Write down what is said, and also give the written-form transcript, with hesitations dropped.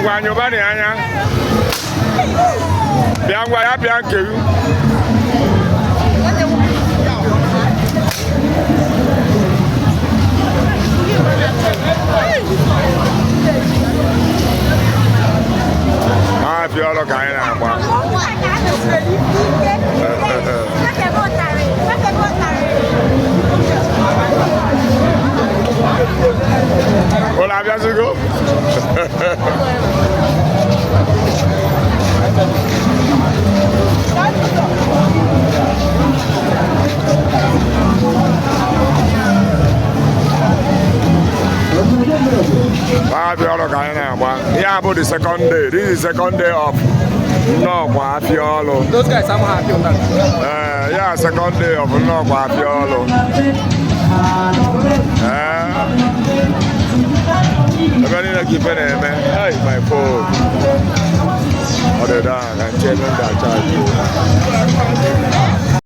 Guanyo bani anya. Biangwa ya biankeru. Ah, fiolo kain apa? Hola, biasa go. Yeah, about the second day. This is the second day of Fiolo. Those guys somehow happy on that. Yeah, second day of Fiolo. I'm keep it, man. Hey, my phone. Other than I can't that charge.